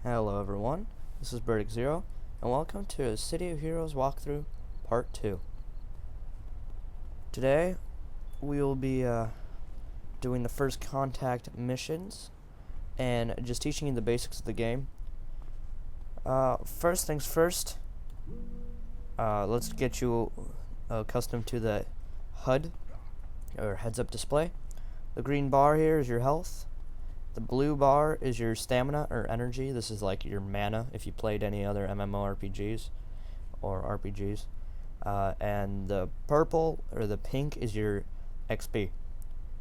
Hello everyone, this is Burdick Zero, and welcome to a City of Heroes walkthrough, Part 2. Today, we will be doing the first contact missions, and just teaching you the basics of the game. First things first, let's get you accustomed to the HUD, or heads-up display. The green bar here is your health. The blue bar is your stamina or energy. This is like your mana if you played any other MMORPGs or RPGs. And the purple or the pink is your XP.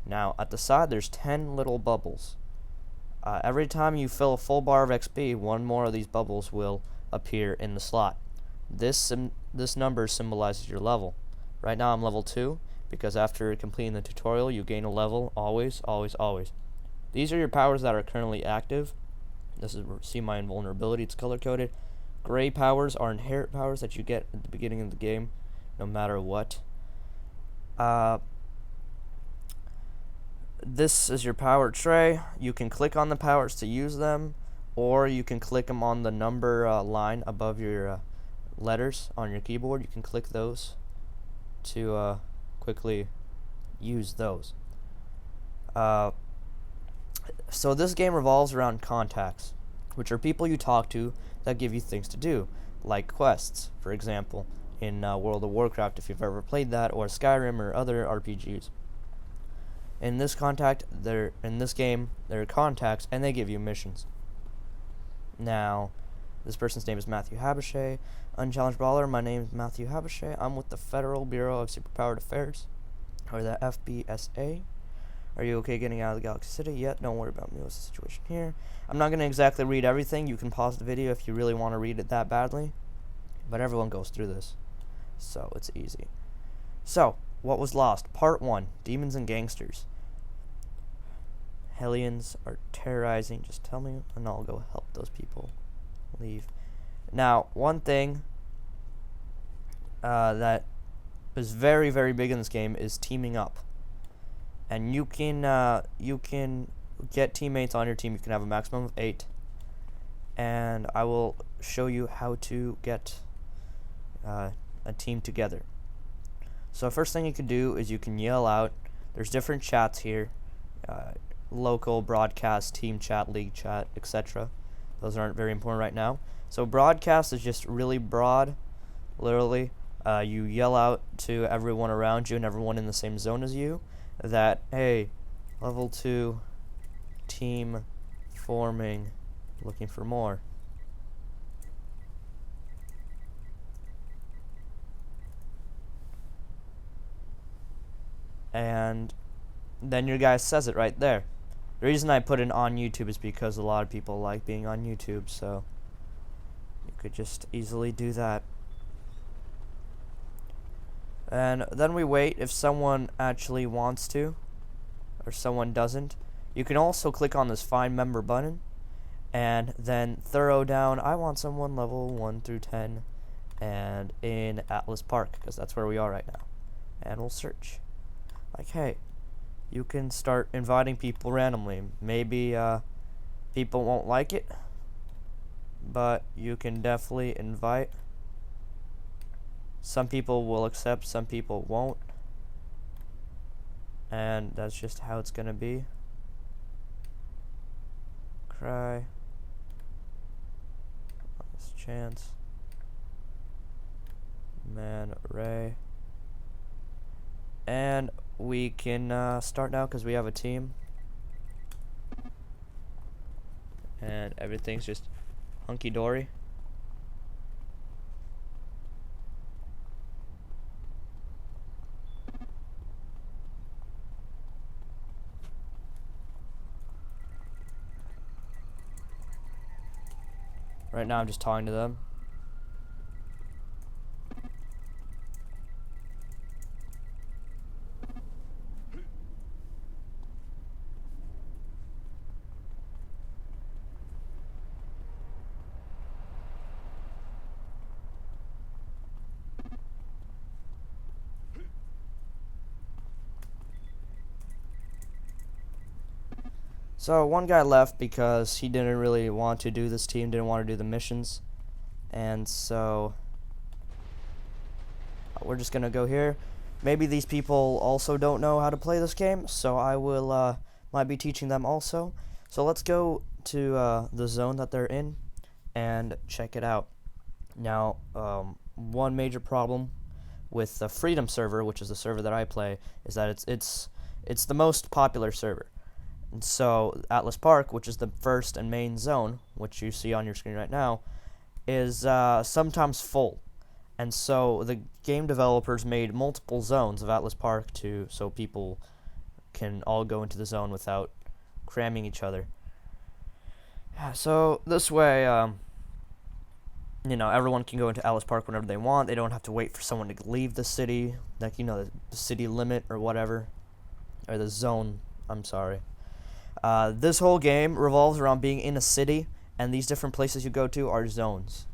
Now at the side there's 10 little bubbles. Every time you fill a full bar of XP, one more of these bubbles will appear in the slot. This number symbolizes your level. Right now I'm level 2 because after completing the tutorial you gain a level always. These are your powers that are currently active. This is see my invulnerability, it's color coded. Gray powers are inherent powers that you get at the beginning of the game, no matter what. This is your power tray. You can click on the powers to use them, or you can click them on the number line above your letters on your keyboard. You can click those to quickly use those. So this game revolves around contacts, which are people you talk to that give you things to do, like quests, for example, in World of Warcraft if you've ever played that, or Skyrim or other RPGs. In this game, there are contacts, and they give you missions. Now, this person's name is Matthew Habashy. Unchallenged Brawler, my name is Matthew Habashy. I'm with the Federal Bureau of Superpowered Affairs, or the FBSA. Are you okay getting out of the Galaxy City? Yet, don't worry about me. What's the situation here? I'm not going to exactly read everything. You can pause the video if you really want to read it that badly. But everyone goes through this, so it's easy. So, what was lost? Part 1, Demons and Gangsters. Hellions are terrorizing. Just tell me, and I'll go help those people leave. Now, one thing that is very, very big in this game is teaming up. And you can get teammates on your team. You can have a maximum of 8. And I will show you how to get a team together. So first thing you can do is you can yell out. There's different chats here. Local, broadcast, team chat, league chat, etc. Those aren't very important right now. So broadcast is just really broad. Literally, you yell out to everyone around you and everyone in the same zone as you that, hey, level 2 team forming, looking for more. And then your guy says it right there. The reason I put it on YouTube is because a lot of people like being on YouTube, so you could just easily do that. And then we wait if someone actually wants to, or someone doesn't. You can also click on this Find Member button, and then thorough down, I want someone level 1 through 10, and in Atlas Park, because that's where we are right now. And we'll search. Like, hey, you can start inviting people randomly. Maybe people won't like it, but you can definitely invite. Some people will accept, some people won't. And that's just how it's gonna be. Cry. Last chance. Man Ray. And we can start now because we have a team. And everything's just hunky-dory. Right now I'm just talking to them. So one guy left because he didn't really want to do this team, didn't want to do the missions. And so we're just gonna go here. Maybe these people also don't know how to play this game, so I will might be teaching them also. So let's go to the zone that they're in and check it out. Now, one major problem with the Freedom server, which is the server that I play, is that it's the most popular server. And so Atlas Park, which is the first and main zone, which you see on your screen right now, is sometimes full. And so the game developers made multiple zones of Atlas Park so people can all go into the zone without cramming each other. So this way, everyone can go into Atlas Park whenever they want. They don't have to wait for someone to leave the city, like, the city limit or whatever, or the zone, I'm sorry. This whole game revolves around being in a city, and these different places you go to are zones.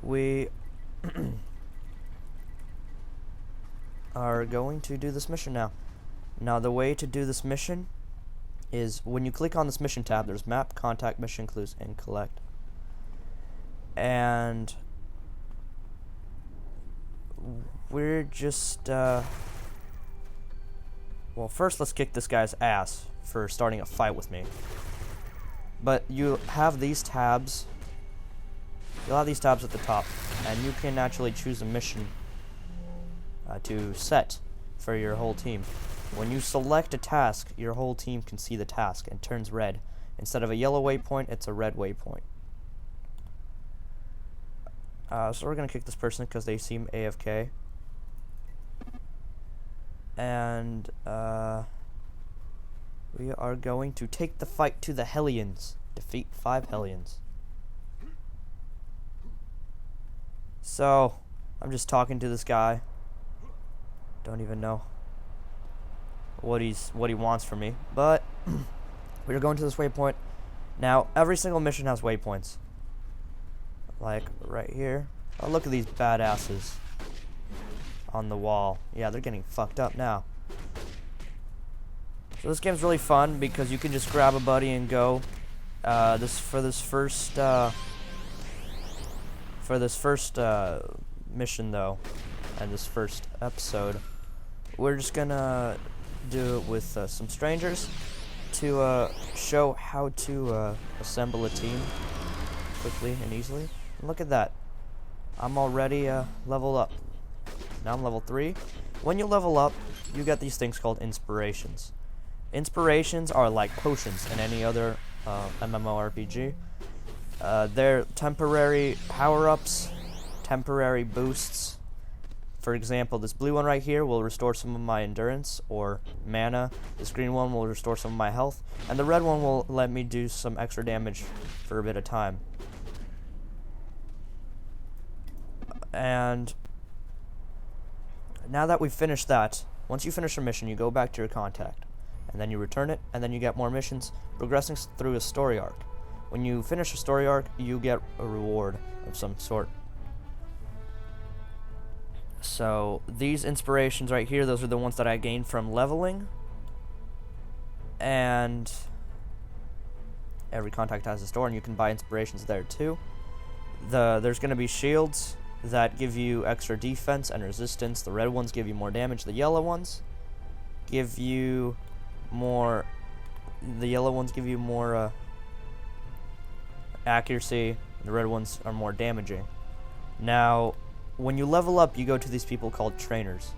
We are going to do this mission now. Now, the way to do this mission is when you click on this mission tab, there's map, contact, mission clues, and collect. And we're just, well, first let's kick this guy's ass for starting a fight with me. But you have these tabs. You'll have these tabs at the top, and you can actually choose a mission to set for your whole team. When you select a task, your whole team can see the task and turns red. Instead of a yellow waypoint, it's a red waypoint. So we're going to kick this person because they seem AFK. And we are going to take the fight to the Hellions. Defeat 5 Hellions. So, I'm just talking to this guy. Don't even know what he wants from me. But we're going to this waypoint. Now, every single mission has waypoints. Like right here. Oh, look at these badasses on the wall. Yeah, they're getting fucked up now. So this game's really fun because you can just grab a buddy and go. This first mission though, and this first episode, we're just gonna do it with some strangers to show how to assemble a team quickly and easily. And look at that. I'm already leveled up. Now I'm level 3. When you level up, you get these things called inspirations. Inspirations are like potions in any other MMORPG. They're temporary power-ups, temporary boosts. For example, this blue one right here will restore some of my endurance or mana. This green one will restore some of my health. And the red one will let me do some extra damage for a bit of time. And now that we've finished that, once you finish a mission, you go back to your contact. And then you return it, and then you get more missions, progressing through a story arc. When you finish a story arc, you get a reward of some sort. So, these inspirations right here, those are the ones that I gained from leveling. And every contact has a store, and you can buy inspirations there too. There's going to be shields that give you extra defense and resistance. The red ones give you more damage. The yellow ones give you more... The yellow ones give you more accuracy. The red ones are more damaging. Now, when you level up, you go to these people called trainers,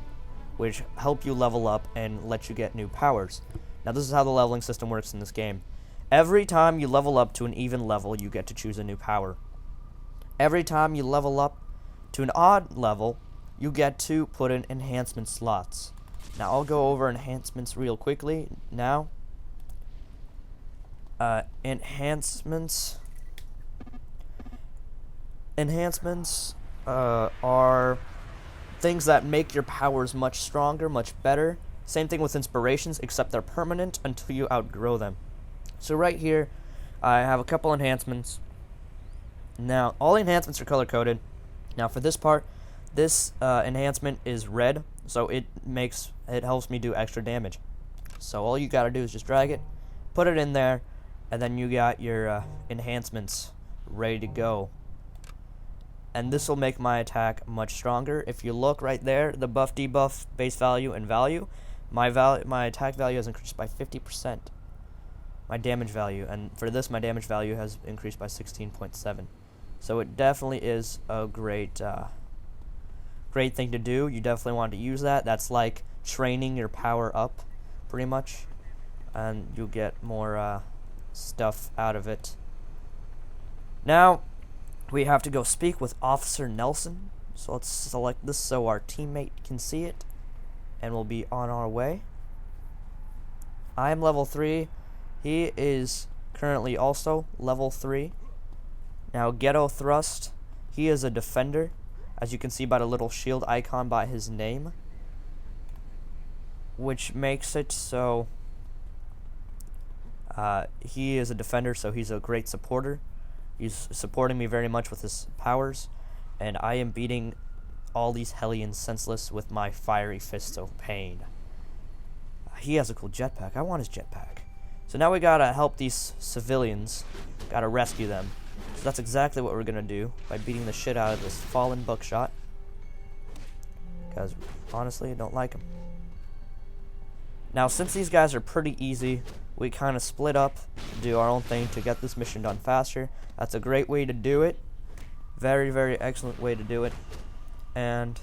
which help you level up and let you get new powers. Now, this is how the leveling system works in this game. Every time you level up to an even level, you get to choose a new power. Every time you level up to an odd level, you get to put in enhancement slots. Now, I'll go over enhancements real quickly now. Enhancements are things that make your powers much stronger, much better. Same thing with inspirations, except they're permanent until you outgrow them. So right here, I have a couple enhancements. Now, all enhancements are color-coded. Now, for this part, this enhancement is red, so it helps me do extra damage. So all you gotta do is just drag it, put it in there, and then you got your enhancements ready to go. And this will make my attack much stronger. If you look right there, the buff, debuff, base value, and value, my attack value has increased by 50%. My damage value, and for this, my damage value has increased by 16.7. So it definitely is a great thing to do. You definitely want to use that. That's like training your power up, pretty much, and you'll get more stuff out of it. Now, we have to go speak with Officer Nelson. So let's select this so our teammate can see it, and we'll be on our way. I am level 3. He is currently also level 3. Now, Ghetto Thrust, he is a defender, as you can see by the little shield icon by his name, which makes it so he is a defender, so he's a great supporter. He's supporting me very much with his powers, and I am beating all these Hellions senseless with my fiery fists of pain. He has a cool jetpack. I want his jetpack. So now we gotta help these civilians. Gotta rescue them. So that's exactly what we're gonna do by beating the shit out of this fallen buckshot. Because honestly, I don't like him. Now, since these guys are pretty easy, we kind of split up, do our own thing to get this mission done faster. That's a great way to do it. Very, very excellent way to do it. And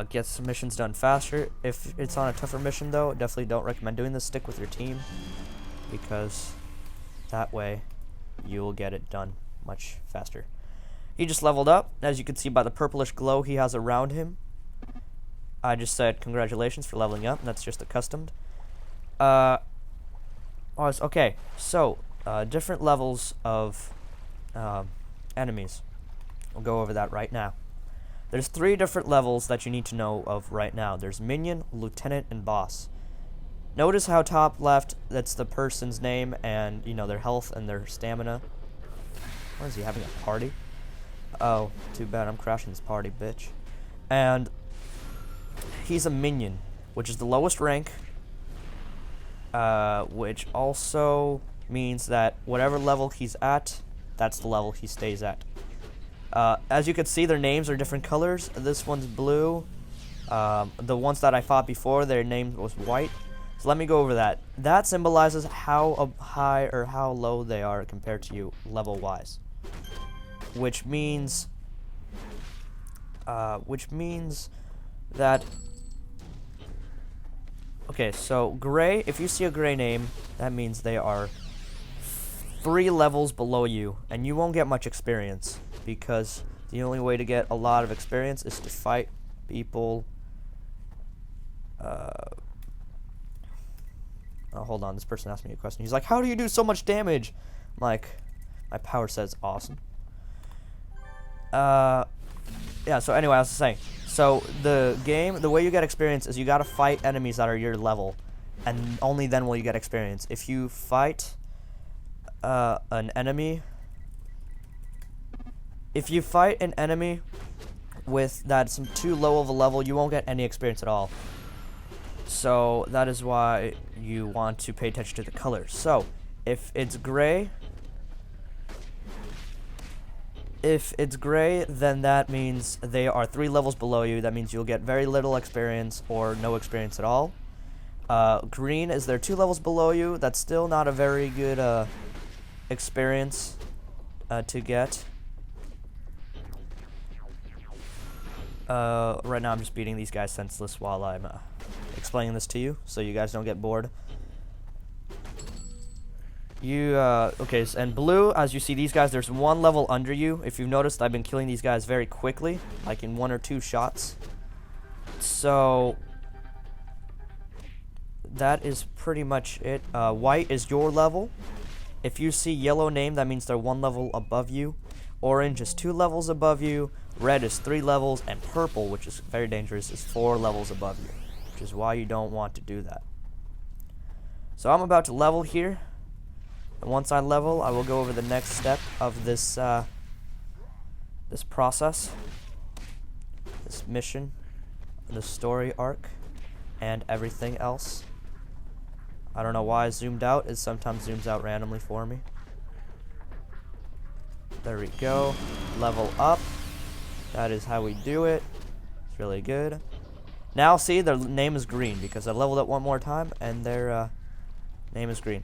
get some missions done faster. If it's on a tougher mission, though, definitely don't recommend doing this. Stick with your team, because that way you will get it done much faster. He just leveled up, as you can see by the purplish glow he has around him. I just said congratulations for leveling up, and that's just accustomed. Okay, so different levels of enemies. We'll go over that right now. There's 3 different levels that you need to know of right now. There's Minion, Lieutenant, and Boss. Notice how top left, that's the person's name and, you know, their health and their stamina. What is he, having a party? Oh, too bad, I'm crashing this party, bitch. And he's a Minion, which is the lowest rank, which also means that whatever level he's at, that's the level he stays at. As you can see, their names are different colors. This one's blue. The ones that I fought before, their name was white. So let me go over that. That symbolizes how high or how low they are compared to you level-wise. Which means that... Okay, so gray, if you see a gray name, that means they are 3 levels below you, and you won't get much experience, because the only way to get a lot of experience is to fight people. Oh, hold on, this person asked me a question. He's like, how do you do so much damage? I'm like, my power says awesome. Yeah, so anyway, I was saying, so the game, the way you get experience is you gotta fight enemies that are your level, and only then will you get experience. If you fight an enemy with that's too low of a level, you won't get any experience at all. So that is why you want to pay attention to the colors. So if it's gray, then that means they are 3 levels below you. That means you'll get very little experience or no experience at all. Green is they're 2 levels below you. That's still not a very good experience to get. Right now I'm just beating these guys senseless while I'm explaining this to you, so you guys don't get bored. Okay, and blue, as you see these guys, there's 1 level under you. If you've noticed, I've been killing these guys very quickly, like in 1 or 2 shots. So that is pretty much it. White is your level. If you see yellow name, that means they're 1 level above you. Orange is 2 levels above you. Red is 3 levels, and purple, which is very dangerous, is 4 levels above you, which is why you don't want to do that. So I'm about to level here. And once I level, I will go over the next step of this this process. this mission, the story arc, and everything else. I don't know why I zoomed out. It sometimes zooms out randomly for me. There we go. Level up. That is how we do it. It's really good. Now, see, their name is green because I leveled up one more time, and their name is green.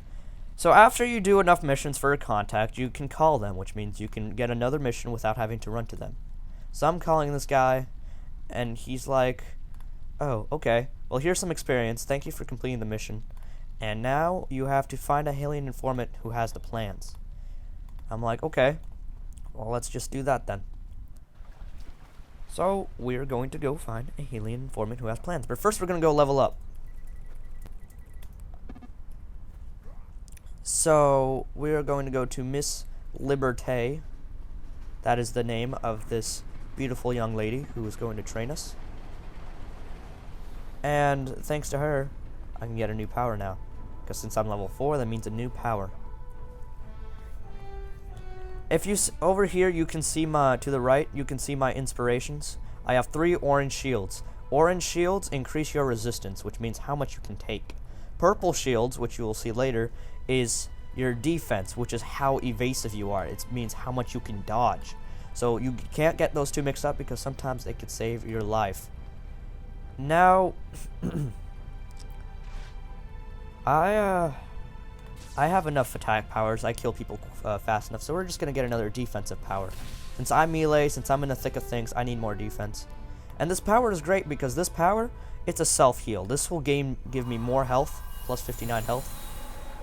So after you do enough missions for a contact, you can call them, which means you can get another mission without having to run to them. So I'm calling this guy, and he's like, oh, okay. Well, here's some experience. Thank you for completing the mission. And now you have to find a alien informant who has the plans. I'm like, okay. Well, let's just do that then. So we're going to go find a alien informant who has plans. But first we're going to go level up. So we're going to go to Miss Liberté. That is the name of this beautiful young lady who is going to train us. And thanks to her, I can get a new power now. Because since I'm level 4, that means a new power. If you over here, you can see my to the right. You can see my inspirations. I have 3 orange shields. Orange shields increase your resistance, which means how much you can take. Purple shields, which you will see later, is your defense, which is how evasive you are. It means how much you can dodge. So you can't get those two mixed up because sometimes it could save your life. Now, I have enough attack powers. I kill people fast enough, so we're just going to get another defensive power. Since I'm melee, since I'm in the thick of things, I need more defense. And this power is great because this power, it's a self-heal. This will give me more health, plus 59 health.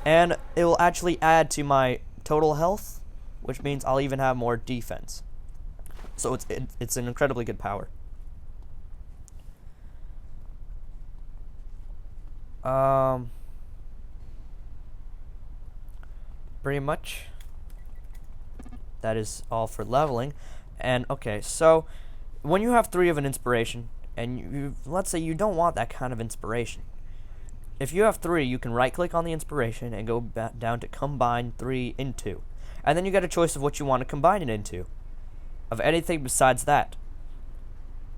And it will actually add to my total health, which means I'll even have more defense. So it's an incredibly good power. Pretty much that is all for leveling. And okay, so when you have 3 of an inspiration, and you let's say you don't want that kind of inspiration, if you have 3, you can right click on the inspiration and go back down to combine 3 into, and then you get a choice of what you want to combine it into, of anything besides that.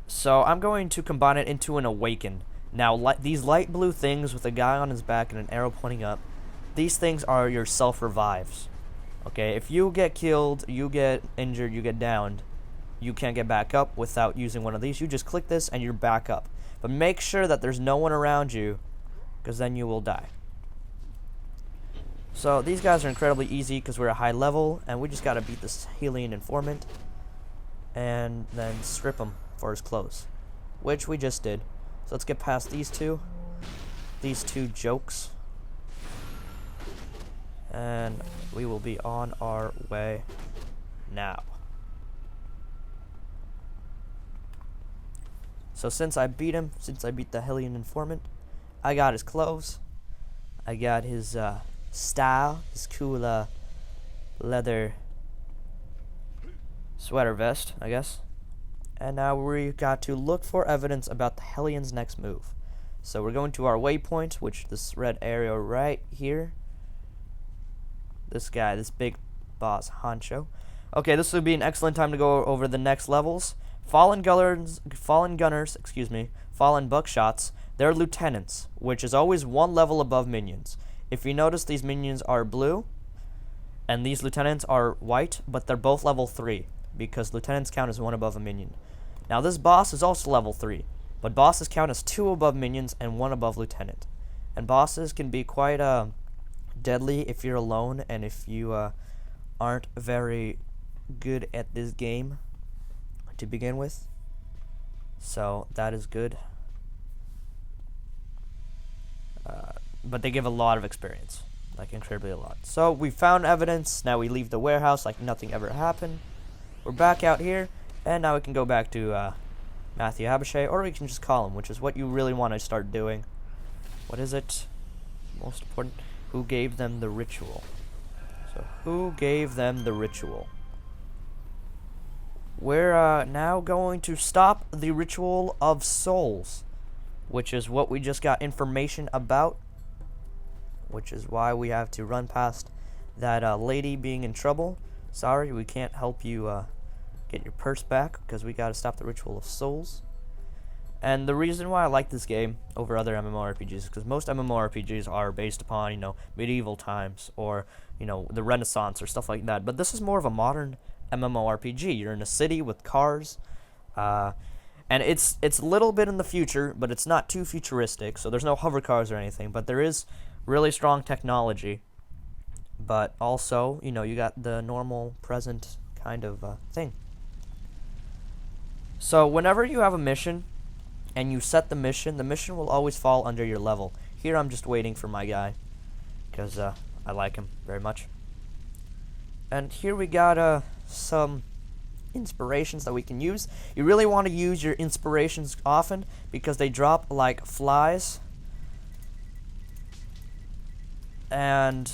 So I'm going to combine it into an awaken. Now these light blue things with a guy on his back and an arrow pointing up, these things are your self-revives. Okay, if you get killed, you get injured, you get downed, you can't get back up without using one of these. You just click this and you're back up. But make sure that there's no one around you, because then you will die. So these guys are incredibly easy because we're a high level, and we just got to beat this alien informant and then strip him for his clothes, which we just did. So let's get past these two jokes, and we will be on our way now. So since I beat him, since I beat the Hellion informant, I got his clothes, I got his style, his cool leather sweater vest, I guess. And now we got to look for evidence about the Hellion's next move. So we're going to our waypoint, which this red area right here. This guy, this big boss honcho. Okay, this would be an excellent time to go over the next levels. Fallen gunners, fallen buckshots, they're lieutenants, which is always 1 level above minions. If you notice, these minions are blue, and these lieutenants are white, but they're both level 3, because lieutenants count as 1 above a minion. Now this boss is also level 3, but bosses count as 2 above minions and 1 above lieutenant. And bosses can be quite deadly if you're alone and if you aren't very good at this game to begin with. So that is good. But they give a lot of experience, like incredibly a lot. So we found evidence. Now we leave the warehouse like nothing ever happened. We're back out here, and now we can go back to Matthew Habashy, or we can just call him, which is what you really want to start doing. What is it? Most important. Who gave them the ritual? So who gave them the ritual? We're now going to stop the ritual of souls, which is what we just got information about, which is why we have to run past that lady being in trouble. Sorry, we can't help you get your purse back because we got to stop the ritual of souls. And the reason why I like this game over other MMORPGs is because most MMORPGs are based upon, medieval times or, the Renaissance or stuff like that. But this is more of a modern MMORPG. You're in a city with cars, and it's a little bit in the future, but it's not too futuristic. So there's no hover cars or anything, but there is really strong technology. But also, you got the normal present kind of thing. So whenever you have a mission and you set the mission will always fall under your level. Here I'm just waiting for my guy because I like him very much. And here we got some inspirations that we can use. You really want to use your inspirations often because they drop like flies. And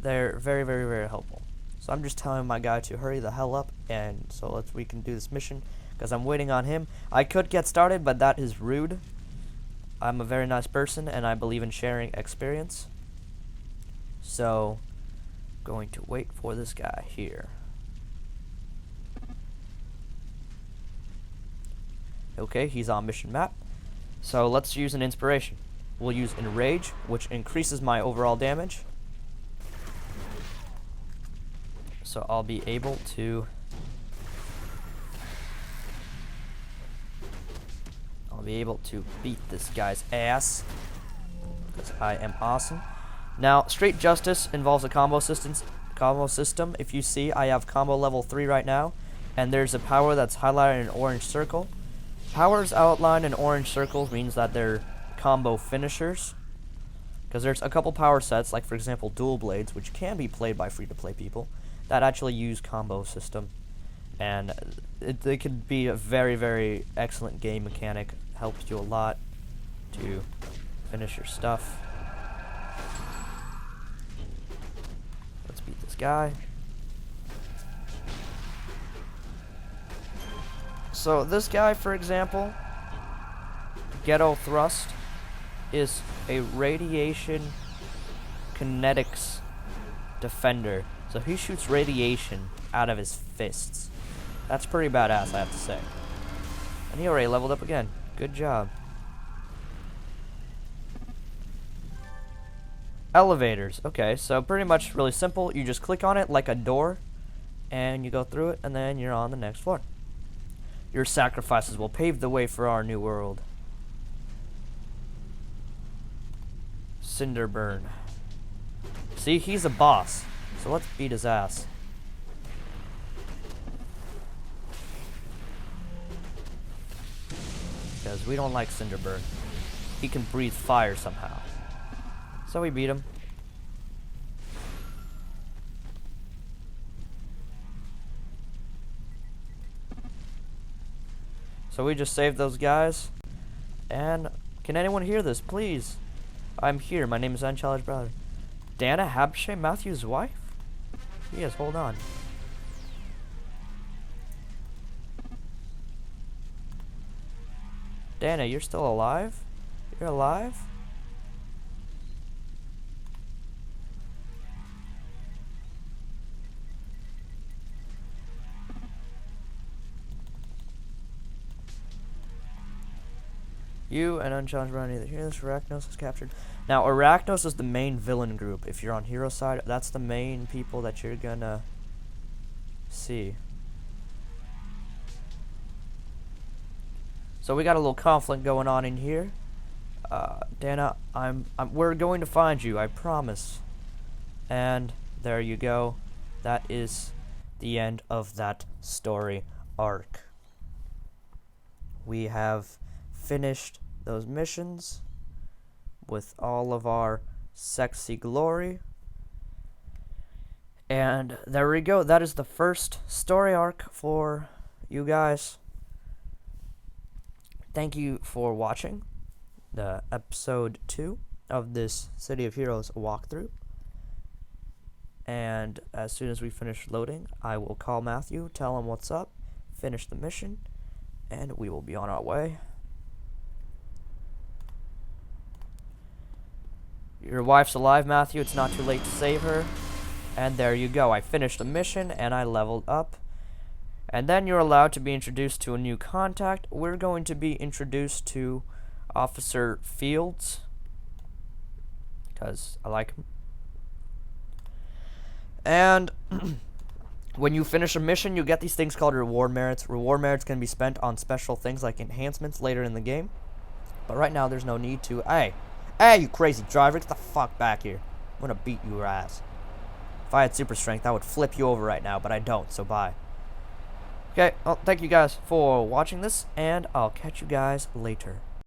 they're very, very, very helpful. So I'm just telling my guy to hurry the hell up, and so we can do this mission because I'm waiting on him. I could get started, but that is rude. I'm a very nice person, and I believe in sharing experience. So, going to wait for this guy here. Okay, he's on mission map. So let's use an inspiration. We'll use Enrage, which increases my overall damage. So I'll be able to beat this guy's ass because I am awesome. Now, Straight Justice involves a combo system. If you see, I have combo level 3 right now, and there's a power that's highlighted in an orange circle. Powers outlined in orange circles means that they're combo finishers, because there's a couple power sets, like for example Dual Blades, which can be played by free-to-play people, that actually use combo system, and they could be a very, very excellent game mechanic. Helps you a lot to finish your stuff. Let's beat this guy. So this guy, for example, Ghetto Thrust, is a radiation kinetics defender. So he shoots radiation out of his fists. That's pretty badass, I have to say. And he already leveled up again. Good job. Elevators. Okay, so pretty much really simple. You just click on it like a door, and you go through it, and then you're on the next floor. Your sacrifices will pave the way for our new world. Cinderburn. See, he's a boss. So let's beat his ass. Because we don't like Cinderburn. He can breathe fire somehow. So we beat him. So we just saved those guys. And can anyone hear this, please? I'm here. My name is Unchallenged Brother. Dana Habashy, Matthew's wife? Yes, hold on. Dana, you're still alive? You're alive? You and Unchallenged Brother neither hear this. Arachnos is captured. Now, Arachnos is the main villain group. If you're on hero side, that's the main people that you're gonna see. So we got a little conflict going on in here. Dana, we're going to find you, I promise. And there you go. That is the end of that story arc. We have finished those missions with all of our sexy glory. And there we go. That is the first story arc for you guys. Thank you for watching the episode 2 of this City of Heroes walkthrough. And as soon as we finish loading, I will call Matthew, tell him what's up, finish the mission, and we will be on our way. Your wife's alive, Matthew. It's not too late to save her. And there you go. I finished the mission, and I leveled up. And then you're allowed to be introduced to a new contact. We're going to be introduced to Officer Fields, because I like him. And when you finish a mission, you get these things called reward merits. Reward merits can be spent on special things like enhancements later in the game. But right now, there's no need to. Hey, you crazy driver, get the fuck back here. I'm gonna beat your ass. If I had super strength, I would flip you over right now, but I don't, so bye. Okay, well, thank you guys for watching this, and I'll catch you guys later.